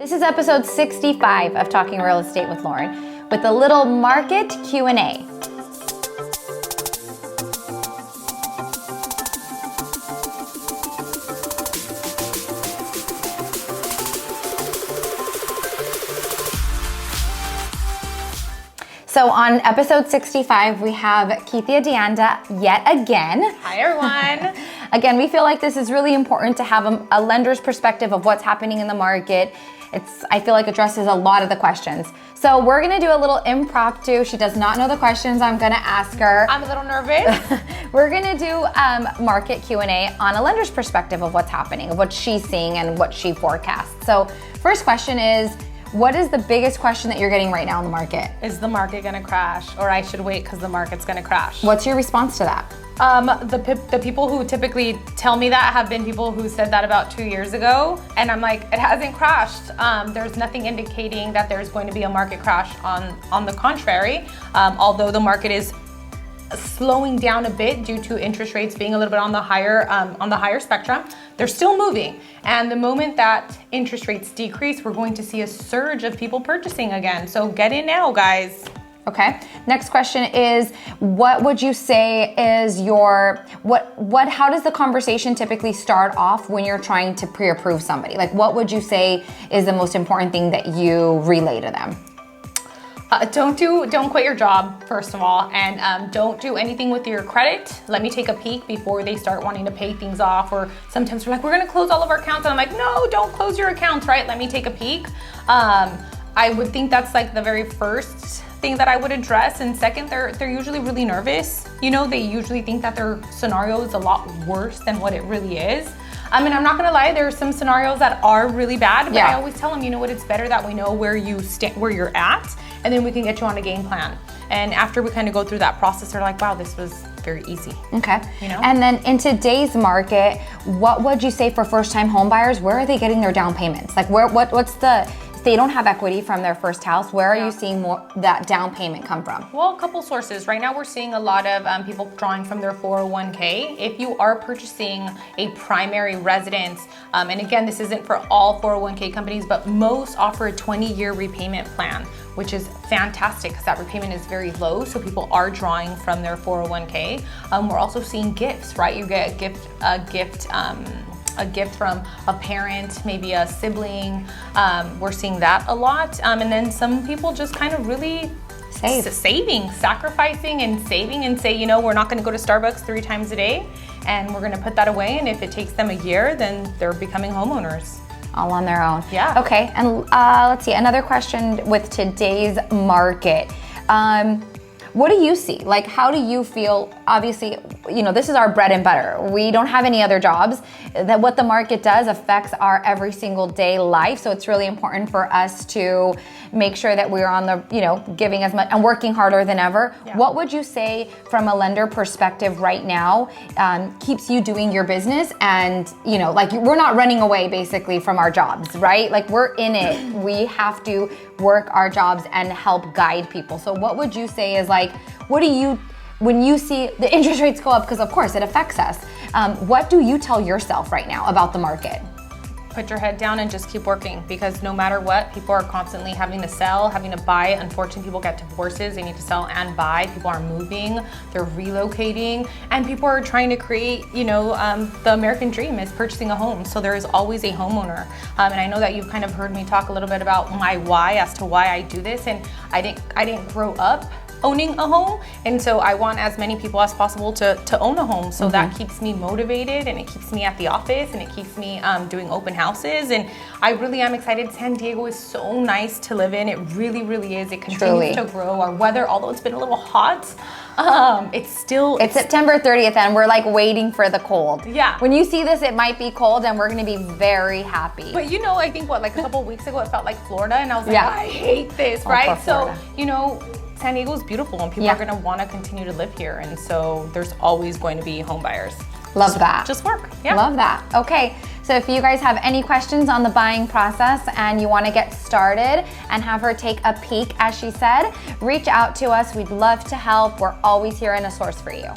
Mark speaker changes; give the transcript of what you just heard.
Speaker 1: This is episode 65 of Talking Real Estate with Loren with a little market Q&A. So on episode 65, we have Kithia DeAnda yet again.
Speaker 2: Hi, everyone.
Speaker 1: Again, we feel like this is really important to have a lender's perspective of what's happening in the market. I feel like addresses a lot of the questions. So we're gonna do a little impromptu. She does not know the questions I'm gonna ask her.
Speaker 2: I'm a little nervous.
Speaker 1: We're gonna do market Q&A on a lender's perspective of what's happening, of what she's seeing and what she forecasts. So first question is, what is the biggest question that you're getting right now in the market?
Speaker 2: Is the market gonna crash, or I should wait because the market's gonna crash?
Speaker 1: What's your response to that?
Speaker 2: The people who typically tell me that have been people who said that about 2 years ago, and I'm like, it hasn't crashed. There's nothing indicating that there's going to be a market crash. On the contrary, although the market is slowing down a bit due to interest rates being a little bit on the higher spectrum, they're still moving. And the moment that interest rates decrease, we're going to see a surge of people purchasing again. So get in now, guys.
Speaker 1: Okay. Next question is, what would you say is how does the conversation typically start off when you're trying to pre-approve somebody? Like, what would you say is the most important thing that you relay to them?
Speaker 2: Don't quit your job, first of all, and don't do anything with your credit. Let me take a peek before they start wanting to pay things off, or sometimes we're like, we're gonna close all of our accounts, and I'm like, no, don't close your accounts, right? Let me take a peek. I would think that's like the very first thing that I would address. And second, they're usually really nervous. You know, they usually think that their scenario is a lot worse than what it really is. I mean, I'm not gonna lie, there are some scenarios that are really bad, but I always tell them, you know what, it's better that we know where you're at, and then we can get you on a game plan. And after we kind of go through that process, they're like, wow, this was very easy.
Speaker 1: Okay.
Speaker 2: You know?
Speaker 1: And then in today's market, what would you say for first-time home buyers? Where are they getting their down payments? Like, if they don't have equity from their first house, where are you seeing more that down payment come from?
Speaker 2: Well, a couple sources. Right now we're seeing a lot of people drawing from their 401k. If you are purchasing a primary residence, and again, this isn't for all 401k companies, but most offer a 20-year repayment plan, which is fantastic because that repayment is very low, so people are drawing from their 401k. We're also seeing gifts, right? You get a gift from a parent, maybe a sibling. We're seeing that a lot. And then some people just kind of really sacrificing and saving, and say, you know, we're not gonna go to Starbucks 3 times a day, and we're gonna put that away. And if it takes them a year, then they're becoming homeowners.
Speaker 1: All on their own.
Speaker 2: Yeah.
Speaker 1: Okay, and let's see, another question with today's market. What do you see? Like, how do you feel? Obviously, you know, this is our bread and butter. We don't have any other jobs. That what the market does affects our every single day life. So it's really important for us to make sure that we're on the, you know, giving as much and working harder than ever. Yeah. What would you say from a lender perspective right now keeps you doing your business? And, you know, like, we're not running away basically from our jobs, right? Like, we're in it. We have to work our jobs and help guide people. So what would you say is like, when you see the interest rates go up, because of course it affects us, what do you tell yourself right now about the market?
Speaker 2: Put your head down and just keep working, because no matter what, people are constantly having to sell, having to buy. Unfortunately, people get divorces, they need to sell and buy. People are moving, they're relocating, and people are trying to create, you know, the American dream is purchasing a home. So there is always a homeowner. And I know that you've kind of heard me talk a little bit about my why as to why I do this. And I didn't grow up owning a home, and so I want as many people as possible to own a home. So that keeps me motivated, and it keeps me at the office, and it keeps me doing open houses. And I really am excited. San Diego is so nice to live in. It really, really is. It continues to grow. Our weather, although it's been a little hot, it's
Speaker 1: September 30th, and we're like waiting for the cold.
Speaker 2: Yeah.
Speaker 1: When you see this, it might be cold, and we're gonna be very happy.
Speaker 2: But you know, I think like a couple weeks ago, it felt like Florida, and I was like, I hate this, right? So, you know, San Diego is beautiful, and people are going to want to continue to live here, and so there's always going to be home buyers.
Speaker 1: Love that.
Speaker 2: Just work. Yeah.
Speaker 1: Love that. Okay, so if you guys have any questions on the buying process and you want to get started and have her take a peek, as she said, reach out to us. We'd love to help. We're always here and a source for you.